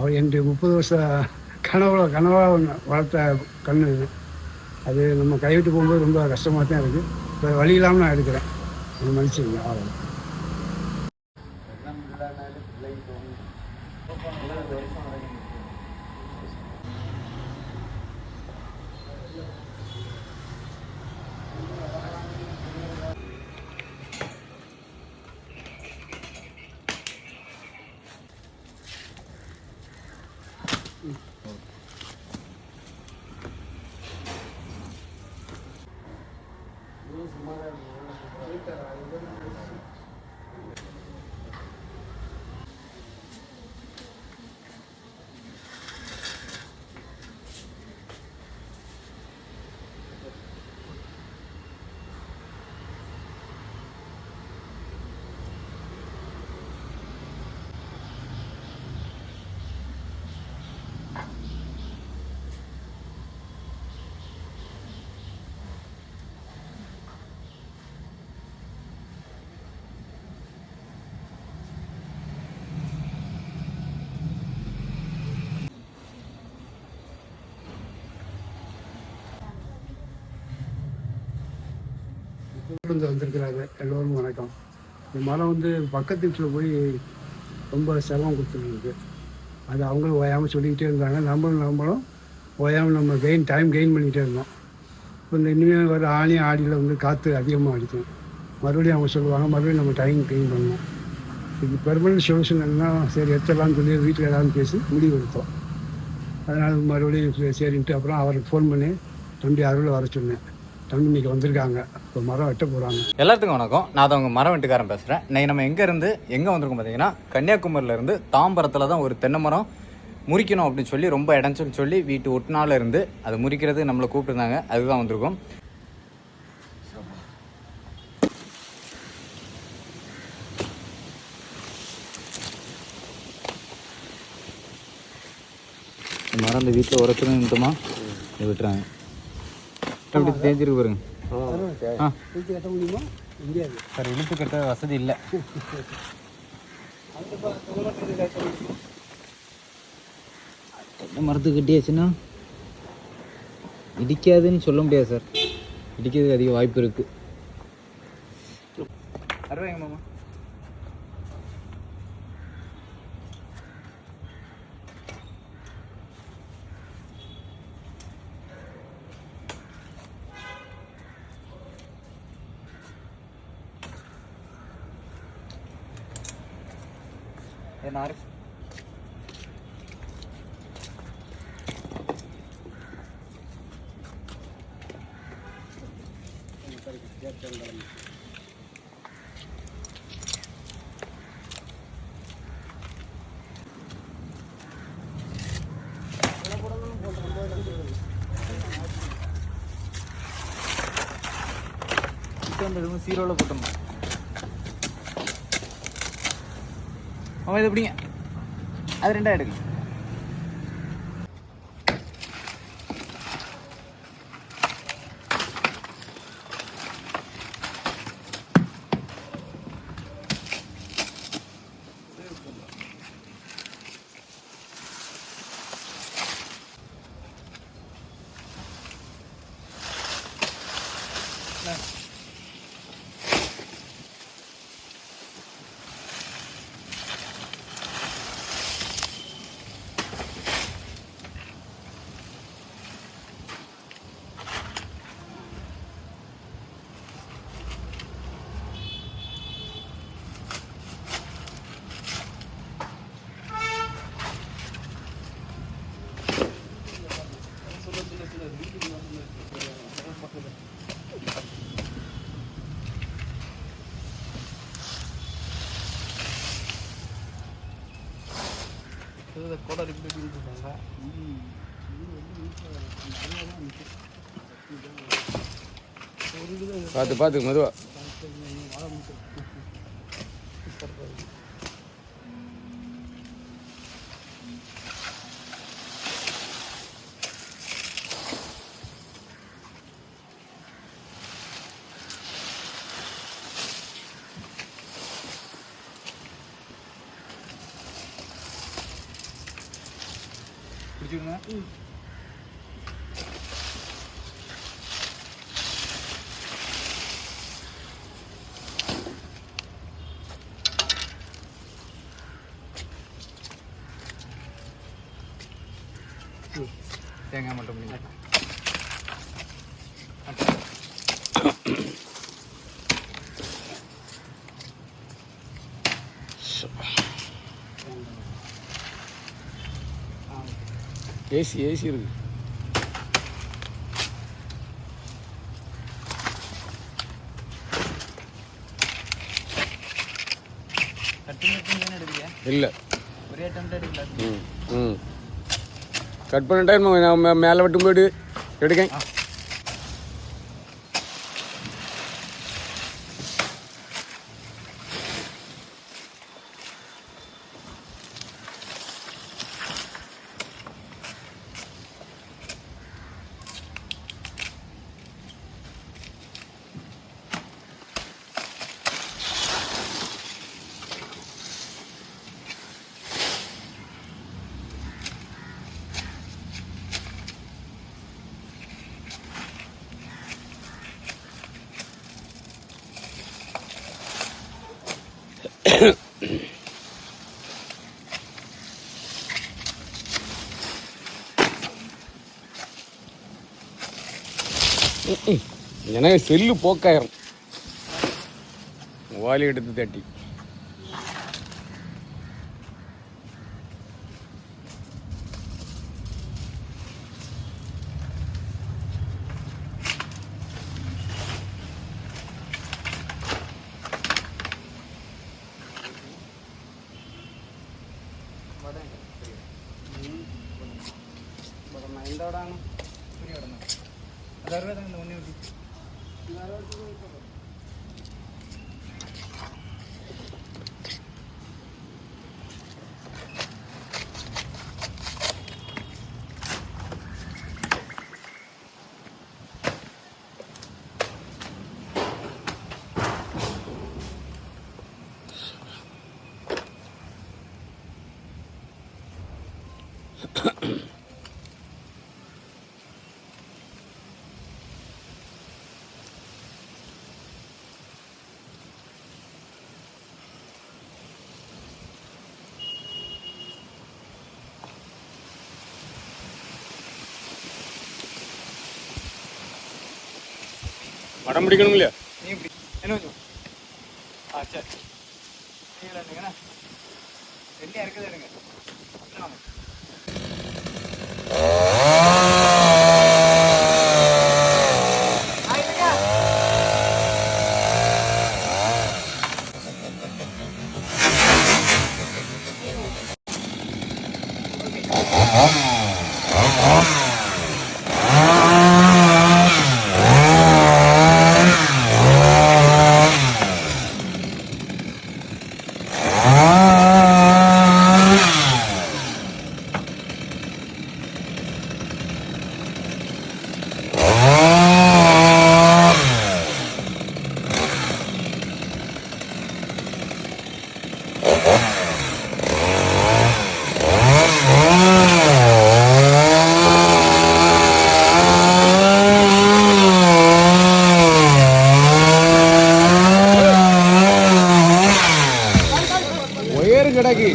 அவர் என்னுடைய 30 வருஷ கனவாக வளர்த்த கண்ணு இது. அது நம்ம கைவிட்டு போகும்போது ரொம்ப கஷ்டமாக தான் இருக்குது. இப்போ வழி இல்லாமல் நான் எடுக்கிறேன். மன்னிச்சுங்க. அவ்வளோ வந்திருக்கிறாங்க. எல்லோரும் வணக்கம். இந்த மரம் பக்கத்து வீட்டில் போய் ரொம்ப சிரமம் கொடுத்துருக்கு. அது அவங்களும் ஓயாமல் சொல்லிக்கிட்டே இருந்தாங்க. நம்மளும் ஓயாமல் நம்ம டைம் கெயின் பண்ணிகிட்டே இருந்தோம். இப்போ இனிமேல் வர ஆடியில் காற்று அதிகமாக அடிக்கும். மறுபடியும் அவங்க சொல்லுவாங்க, மறுபடியும் நம்ம டைம் கெயின் பண்ணணும். இது பெர்மனன்ட் சொல்யூஷன் என்னன்னா, சரி எடுத்துடலாம்னு சொல்லி வீட்டில் எல்லாரும் பேசி முடிவு எடுத்தோம். அதனால் மறுபடியும் சரின்ட்டு அப்புறம் அவருக்கு ஃபோன் பண்ணி தம்பி அருள் வர சொன்னேன். தம்பி இன்றைக்கி வந்திருக்காங்க, இப்போ மரம் வெட்ட போகிறாங்க. எல்லாத்துக்கும் வணக்கம். நான் தான் உங்கள் மரம் வெட்டுக்காரன் பேசுகிறேன். இன்றைக்கி நம்ம எங்கேருந்து எங்கே வந்திருக்கோம் பார்த்தீங்கன்னா, கன்னியாகுமரியிலேருந்து தாம்பரத்தில் தான் ஒரு தென்னை மரம் முறிக்கணும் அப்படின்னு சொல்லி ரொம்ப இடம்னு சொல்லி வீட்டு ஒட்டினால இருந்து அது முறிக்கிறது நம்மளை கூப்பிட்டுருந்தாங்க. அதுதான் வந்திருக்கோம். மரம் அந்த வீட்டில் உரத்துணும் நிமித்தமா விட்டுறாங்க. அப்படி தேஞ்சிருக்கு பாருங்க. கட்ட முடியுமா? முடியாது சார், இழுப்பு கட்ட வசதி இல்லை. தென்னை மரத்து கட்டியாச்சுன்னா இடிக்காதுன்னு சொல்ல முடியாது சார். இடிக்கிறதுக்கு அதிக வாய்ப்பு இருக்கு. அருவாங்க மாமா. நார் சீரோவில் போட்டோம். அவன் இது எப்படிங்க? அது ரெண்டா எடுக்கு. பார்த்து பார்த்து மெதுவா. பிடிச்சிடுங்க. தேங்காய் மட்டும் பிடிங்க. ஏசி இருக்கு. இல்லை ஒரே அட்டெம்ப்ட் எடுக்கல. ம் கட் பண்ண டைம் மேலே விட்டு போய்டு எடுக்கேன். எனக்கு செல்லு போக்காயிரும் வாலி எடுத்து தட்டி. படம் பிடிக்கணும் இல்லையா? நீ இப்படி என்ன கொஞ்சம் சரி நீங்களா இருந்தீங்கண்ணா என்ன இருக்குது எடுங்க. கிடக்கு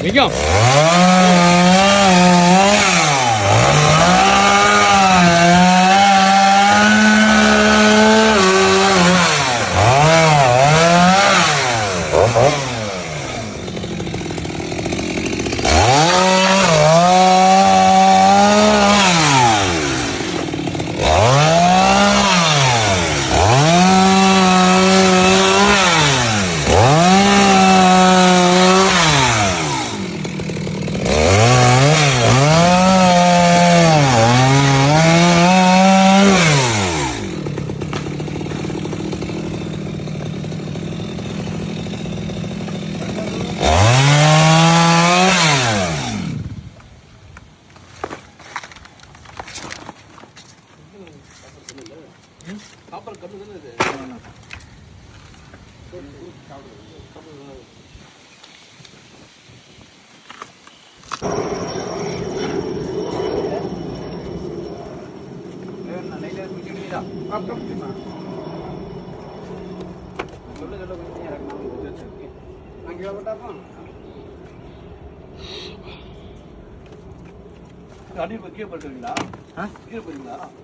நிற்கும்.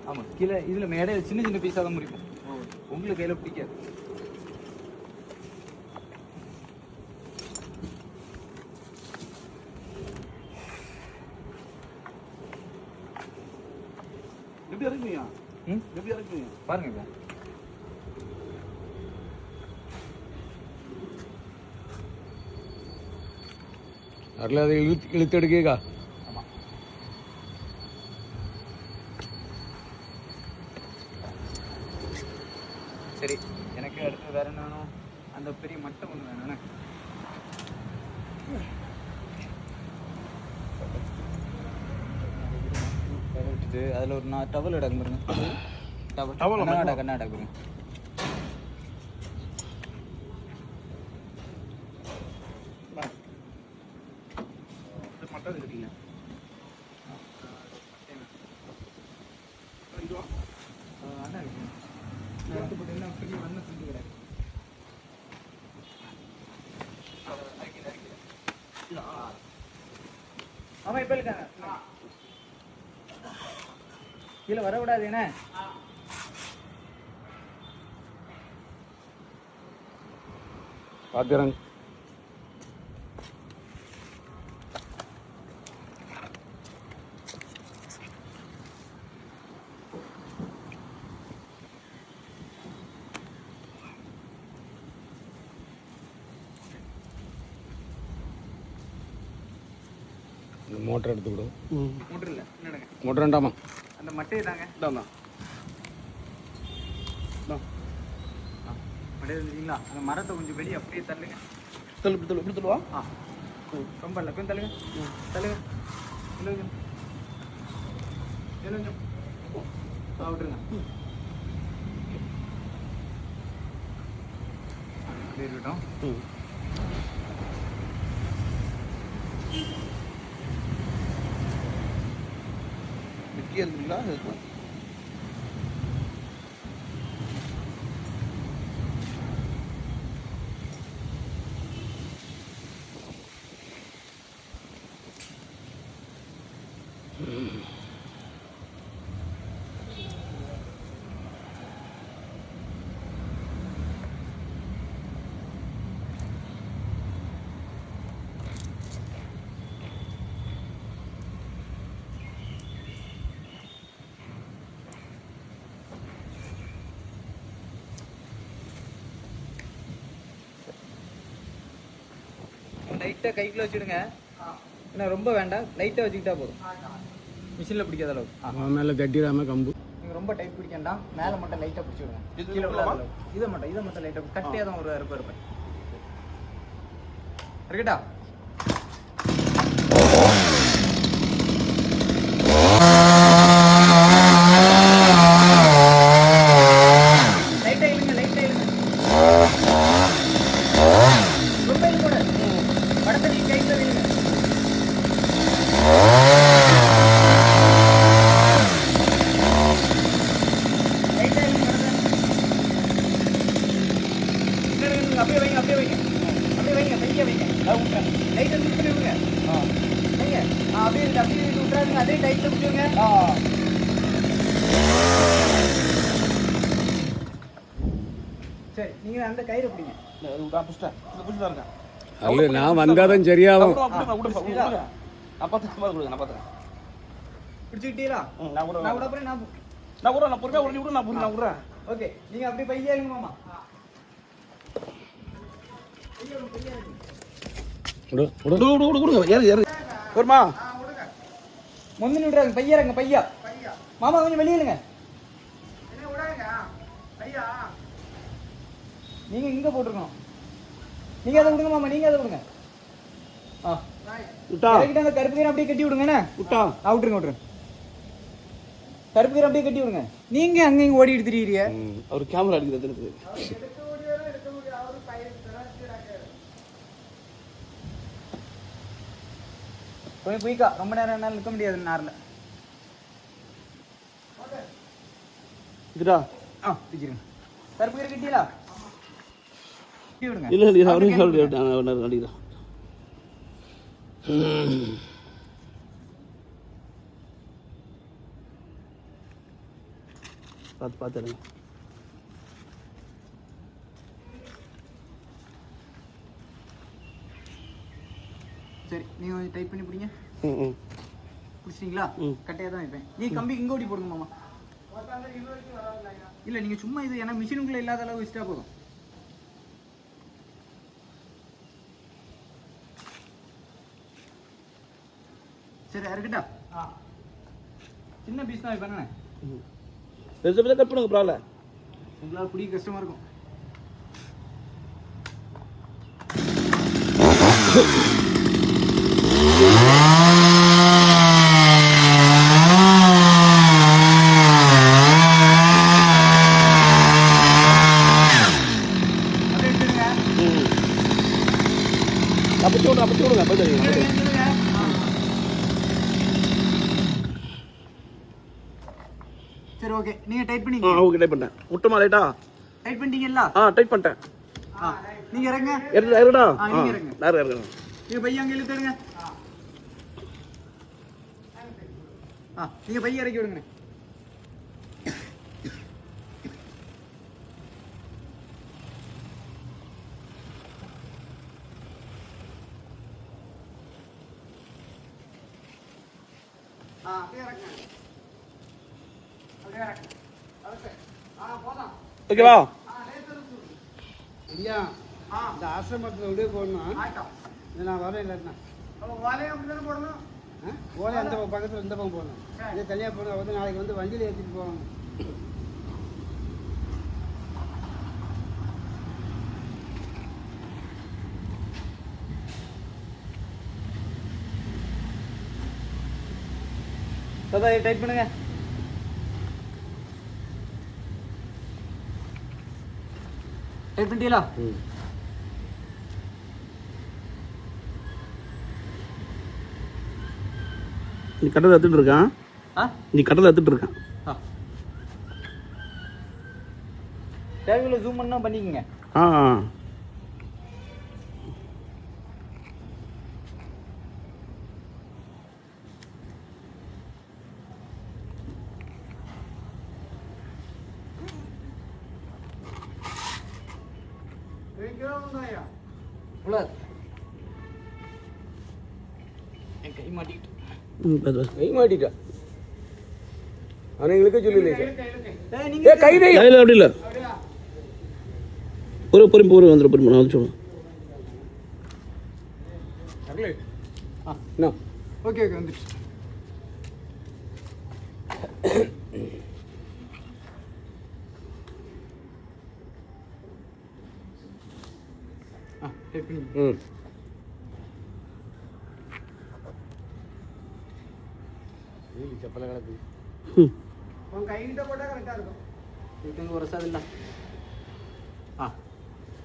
ஆமா கீழே இதுல மேடையில சின்ன சின்ன பீஸா தான் முடிப்போம். உங்களுக்கு கையில பிடிக்காது. எப்படி இறக்குவீங்க? எப்படி இறக்குவீங்க? பாருங்க இப்ப. அதில் அதை இழுத்தெடுக்கா. சரி, எனக்கு அடுத்து வேற என்ன வேணும்? அந்த பெரிய மட்டை ஒன்று வேணும். விட்டுட்டு அதில் ஒரு டவல் எடுக்க பாருங்க. டவல் கர்நாடகா பாருங்க. மட்டன் இருக்கீங்க அண்ணா இருக்கு. எடுத்து போட்டீங்கன்னா பெரிய மண்ணை செஞ்சு கிடையாது. ஆமா இப்ப இருக்காங்க. கீழே வரக்கூடாது என்ன? பார்த்துறேன். மோட்டர் எடுத்துக்கிடும். மோட்டர் இல்லை என்னங்க மோட்டர் வேண்டாமா? அந்த மட்டையை தாங்க. மட்டையை இருந்துச்சிங்களா? அந்த மரத்தை கொஞ்சம் வெளியே அப்படியே தள்ளுங்க. இப்படி தள்ளுவா? ரொம்ப இல்லை கொஞ்சம் தள்ளுங்க. தள்ளுங்க இல்லை கொஞ்சம் இல்லை கொஞ்சம் விட்டுருங்க. அப்படியே இருக்கட்டும். மிக்கி இருக்குங்களா? லைட்டாக கைக்குள்ள வச்சுடுங்க. ஏன்னா ரொம்ப வேண்டாம், லைட்டாக வச்சுக்கிட்டா போதும். மிஷினில் பிடிக்காத அளவுக்கு. மேலே தட்டிடாம கம்பு. நீங்கள் ரொம்ப டைட் பிடிக்க வேண்டாம், மேலே மட்டும் லைட்டாக பிடிச்சி விடுங்க. கீழே விடாத அளவுக்கு. இதை மட்டும் லைட்டாக கட்டியாக தான் ஒரு இருப்பேன். இருக்கட்டா? லைட்டாக இழுங்க, லைட்டாக இழுங்க. ரொம்ப இழுக்கூடாது. படத்தை நீங்கள் கையில் இழுங்க. அப்படியே வைங்க, அப்படியே வைங்க, அப்படியே வைங்க, பைய வைங்க. லைட்டை மிஸ் பண்ணி விடுங்க. வைங்க. அப்படியே இருக்கு, அப்படியே இருக்கு, விட்றாதுங்க. அதே டைட்டில் பிடிச்சுங்க. சரி, நீங்க அந்த கயிறு பிடிங்க. அல்ல நான் வந்தாதான் சரியாகும். பிடிச்சிக்கிட்டீங்களா? நான் விட அப்புறம் நான் ஓகே, நீங்க அப்படியே பையா இருங்க மாமா. முந்தினி விடுறாங்க, பையறங்க பையா. மாமா கொஞ்சம் வெளியிலுங்க. நீங்க இங்க போட்டுருக்கணும். நீங்க அதை விடுங்க மாமா, நீங்க அதை விடுங்க. அந்த கருப்பு கீரை அப்படியே கட்டி விடுங்க. விட்டுருங்க. கருப்பு கீரை அப்படியே கட்டி விடுங்க. நீங்க அங்க இங்க ஓடி எடுத்துறீங்க. அவர் கேமரா எடுக்கிறது கொஞ்சம் குயிக்கா, ரொம்ப நேரம் என்னால் நிற்க முடியாது நேரில். இதுடா தூக்கிடுங்க. கருப்பு கீரை கிட்டியா விடுங்க. இல்லை இல்லை அவரே அடிக்கிறா. பார்த்துருங்க. சரி நீங்கள் கொஞ்சம் டைப் பண்ணி பிடிங்க. ம் பிடிச்சிட்டிங்களா? கட்டையாக தான் வைப்பேன். நீ கம்பி இங்கே ஓடி போடுங்க மாமா. இல்லை நீங்கள் சும்மா இது ஏன்னா மிஷினுக்குள்ளே இல்லாத அளவு வச்சுட்டா போதும். சரி இருக்கட்டா. சின்ன பீஸ் தான் வைப்பேண்ணே. பெருசாக பெருசாக கட் பண்ணுங்க ப்ராப்ளம். உங்களால் பிடிக்க கஷ்டமாக இருக்கும். அப்படி விடுங்க அப்படி சரி ஓகே நீங்கள் டைப் பண்ணி ஓகே டைப் பண்ணிட்டேன். விட்டமா ரைட்டா? டைப் பண்ணிட்டீங்களா? டைப் பண்ணிட்டேன். நீங்கள் இறங்க. இறடா. நீங்கள் இறங்க. நேரம் இறங்க. நீங்கள் பையன் அங்கே இழுத்துடுங்க. நீங்கள் பையன் இறக்கி விடுங்க. அப்படியே இறக்குங்க. அப்படியே இறக்குங்க. போதும். ஓகேவா? ஐயா இந்த ஆசிரமத்தில் விட போடணும். ஆயிட்டோம். இது நான் வரேன் இல்லைன்னா வாழையும் அப்படி தானே போடணும். ஓலை அந்த பக்கத்தில் இந்த பக்கம் போடணும். இதே தனியாக போடணும். வந்து நாளைக்கு வந்து வண்டியில் ஏற்றிட்டு போவாங்க. தாத்தா டைப் பண்ணுங்க. டைப் பண்ணிட்டீங்களா? நீ கட்டதை எடுத்துட்டு இருக்கான். நீ கட்டதை எடுத்துட்டு இருக்கான். தேவையில்லை ஜூம் பண்ணா பண்ணிக்கங்க. கை மாட்டிக்கிட்டு கை மாட்டிட்டா. ஆனால் எங்களுக்கே சொல்லல. கையில் அப்படி இல்லை. பொறுமை வந்துடும். பொறுமை நான் வந்து சொல்லுவேன். ஓகே ஓகே வந்துடுச்சு. செப்பல கிடக்கு. உன் கைகிட்ட போட்டால் கரெக்டாக இருக்கும். இதுக்கு ஒரு ரசம் இல்லை.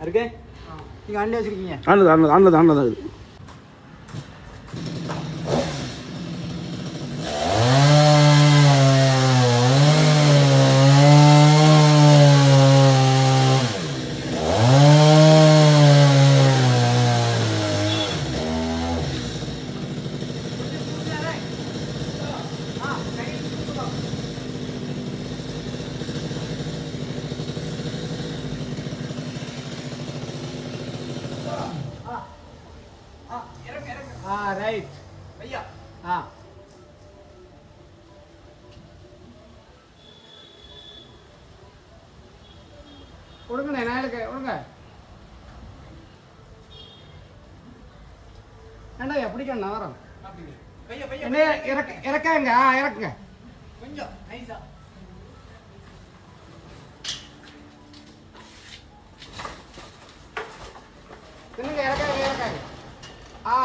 இருக்கே நீங்கள் ஆன்லேயே வச்சுருக்கீங்க. ஆன்ல தான் இது. ரைட் ஐயா. விடுங்கண்ணே நாளுக்கு விடுங்க. ஏண்டா எப்படிக்கண்ணா வரோம் என்ன இறக்காங்க. இறக்குங்க கொஞ்சம் நைஸா. என்னங்க இறக்காங்க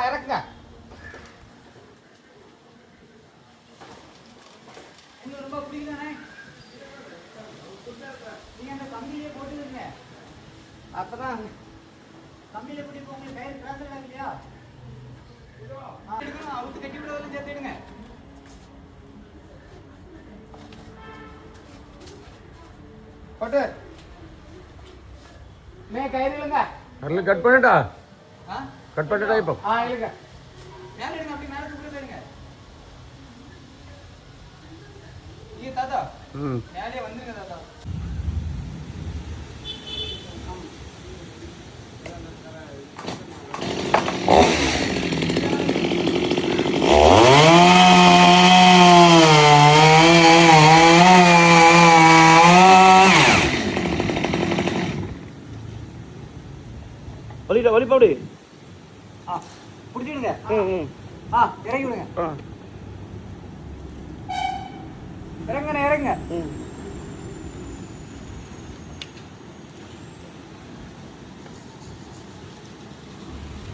இறக்குங்க. இன்னும் ரொம்ப பிடிக்குதானே? நீங்க அந்த கம்பியிலே போட்டுருங்க. அப்பதான் கம்பியில பிடிப்போம். உங்களுக்கு கயிறு காசு இல்லையா? அவுத்து கட்டி விடுறதெல்லாம் சேர்த்துடுங்க. போட்டு கயிறு இல்லைங்க. அதில் கட் பண்ணிட்டா ஆ கட் பண்ணிட்டா இப்போ இல்லைங்க. மேலே எடுங்க, அப்படி மேலே தூக்கிட்டு எடுங்க. நீங்க தாத்தா மேலே வந்துருங்க தாத்தா. வலிடா வலிப்பா அப்படி. பிடிச்சிடுங்க. இறங்கி விடுங்க. இறங்குங்க இறங்குங்க.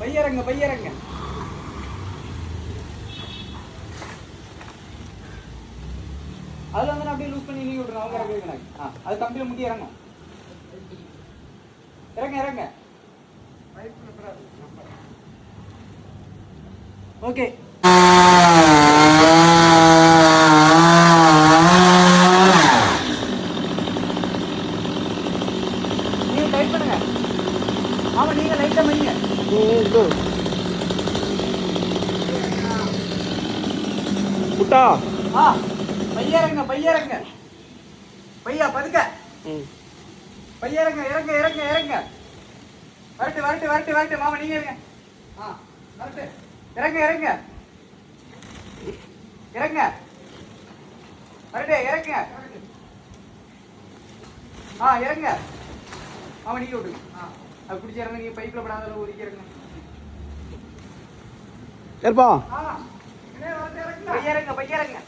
பையறங்க பையறங்க. அதுல வந்து அப்படியே லூஸ் பண்ணி நீங்க விட்டுருங்க. அவங்க இறங்க வைக்கணும். அது கம்பியில முட்டி இறங்கும். இறங்க இறங்க. ஓகே. நீங்க டைட் பண்ணுங்க. ஆமா நீங்க லைட்டா மைங்க. புட்டா பையறங்க பையறங்க. பையா பதுக்க. பையறங்க இறங்க இறங்க இறங்க. வரட்டு வரட்டு வரட்டு வரட்டு. மாமா நீங்க இருங்க. வரட்டு. இறங்க இறங்க இறங்க. வரட்டு இறங்க. இறங்க. மாமா நீங்க விட்டுங்க. அது பிடிச்சி இறங்க. நீங்க பைப்ல படாத ஒதுக்கி இறங்க. ஏற்பா பையறங்க பையறங்க.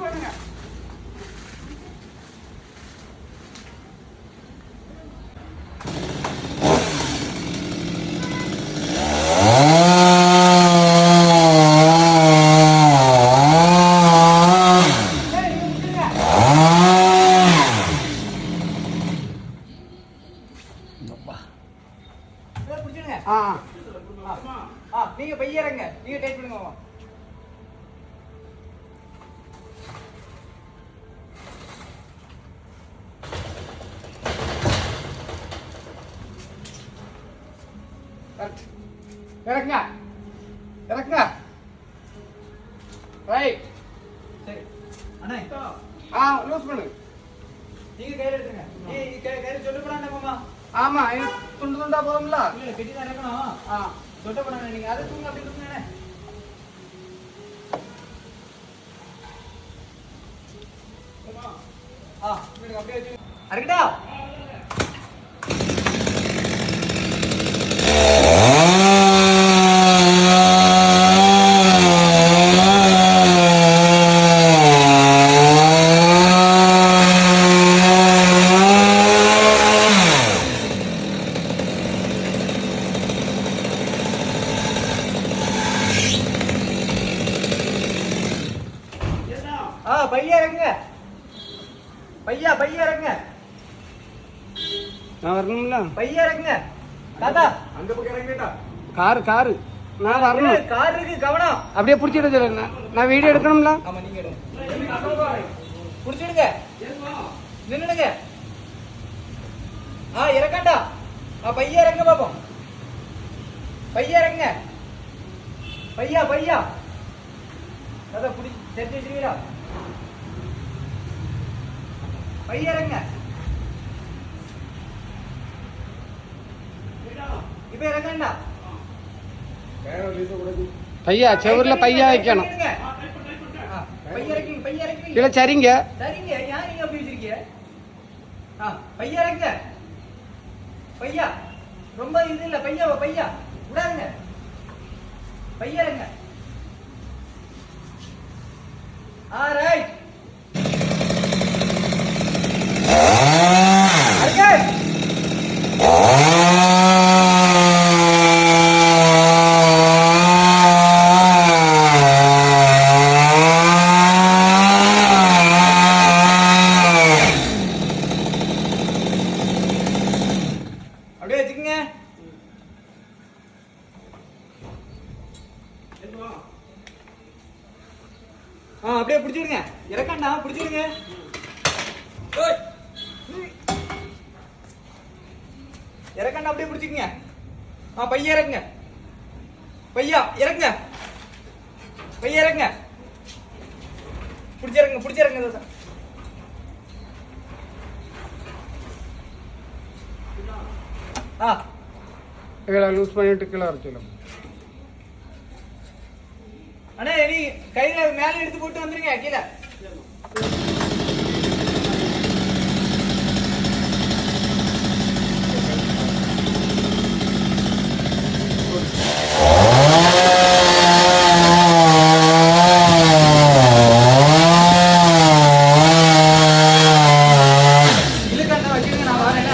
பண்ணுங்க. நீங்க பையறங்க. நீங்க டைட் பண்ணுங்க மாமா. இறக்குங்க இறக்குங்க. ரைட். சரி அண்ணா லூஸ் பண்ணு. நீங்க கையில எடுத்துங்க. கையில சொல்ல போறாங்க மாமா. ஆமா துண்டு துண்டா போகும்ல. இல்ல கெட்டி தான் இறக்கணும். சொல்ல போறாங்க. நீங்க அதை தூங்க அப்படி தூங்க. அப்படியே வச்சு அரைக்கட்டா. பையா இறங்க. பையா பையா இறங்க. நான் வரணும்ல. பையா இறங்க தாத்தா. அந்த பக்கம் இறங்கிட்டா காரு நான் வரணும். கார் இருக்கு கவனம். அப்படியே பிடிச்சிட சொல்லுங்க. நான் வீடியோ எடுக்கணும்ல. ஆமா நீங்க எடுங்க. பிடிச்சிடுங்க. நின்னுடுங்க. இறக்கண்டா. பையா இறங்க பாப்போம். பையா இறங்க. பையா பையா தாத்தா பிடி தெரிஞ்சு வச்சுருவீங்களா? பையா இறங்க. இப்ப இறங்கண்டா. பையா செவர்ல பையா வைக்கணும். இல்ல சரிங்க சரிங்க. யார் நீங்க அப்படி வச்சிருக்கீங்க? பையா இறங்க. பையா ரொம்ப இது இல்ல. பையாவா பையா விடாதுங்க. பையா இறங்க. ரைட். அப்படியே வச்சுக்கங்க. அப்படியே பிடிச்சிடுங்க. இறக்கண்டா பிடிச்சிடுங்க. இறக்கண்டா அப்படியே பிடிச்சிக்கங்க. பைய இறக்குங்க. பையா இறக்குங்க. பைய இறக்குங்க. பிடிச்சிருங்க பிடிச்சிருங்க. கீழே லூஸ் பண்ணிட்டு கீழே வரைச்சிடலாம். அண்ணா நீ கையில மேல எடுத்து போட்டு வந்துருங்க கீழே. இழுக்கண்ணா வச்சுருங்க, நான் வரேன்.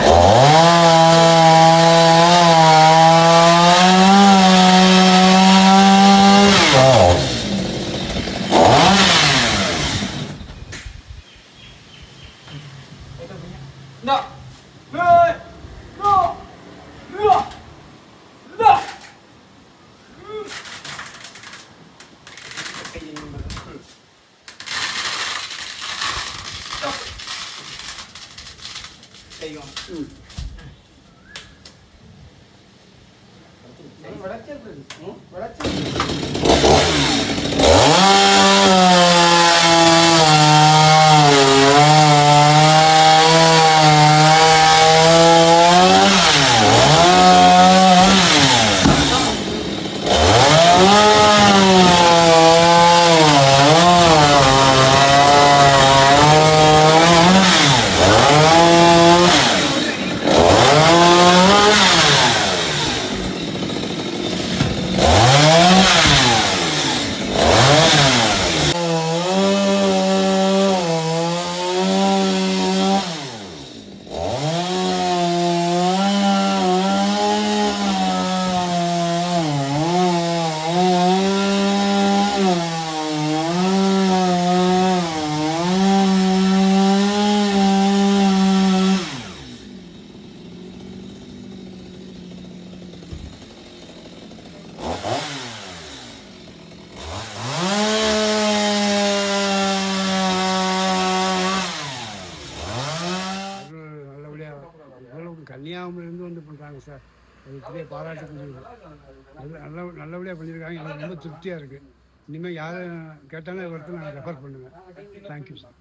கன்னியாகுமரியிலேருந்து வந்து பண்ணுறாங்க சார். அது பெரிய பாராட்டுக்குரியது. நல்லபடியாக பண்ணியிருக்காங்க. எனக்கு ரொம்ப திருப்தியாக இருக்குது. இனிமேல் யாரும் கேட்டாலும் ஒருத்தர் நான் ரெஃபர் பண்ணுவேன். Thank you sir.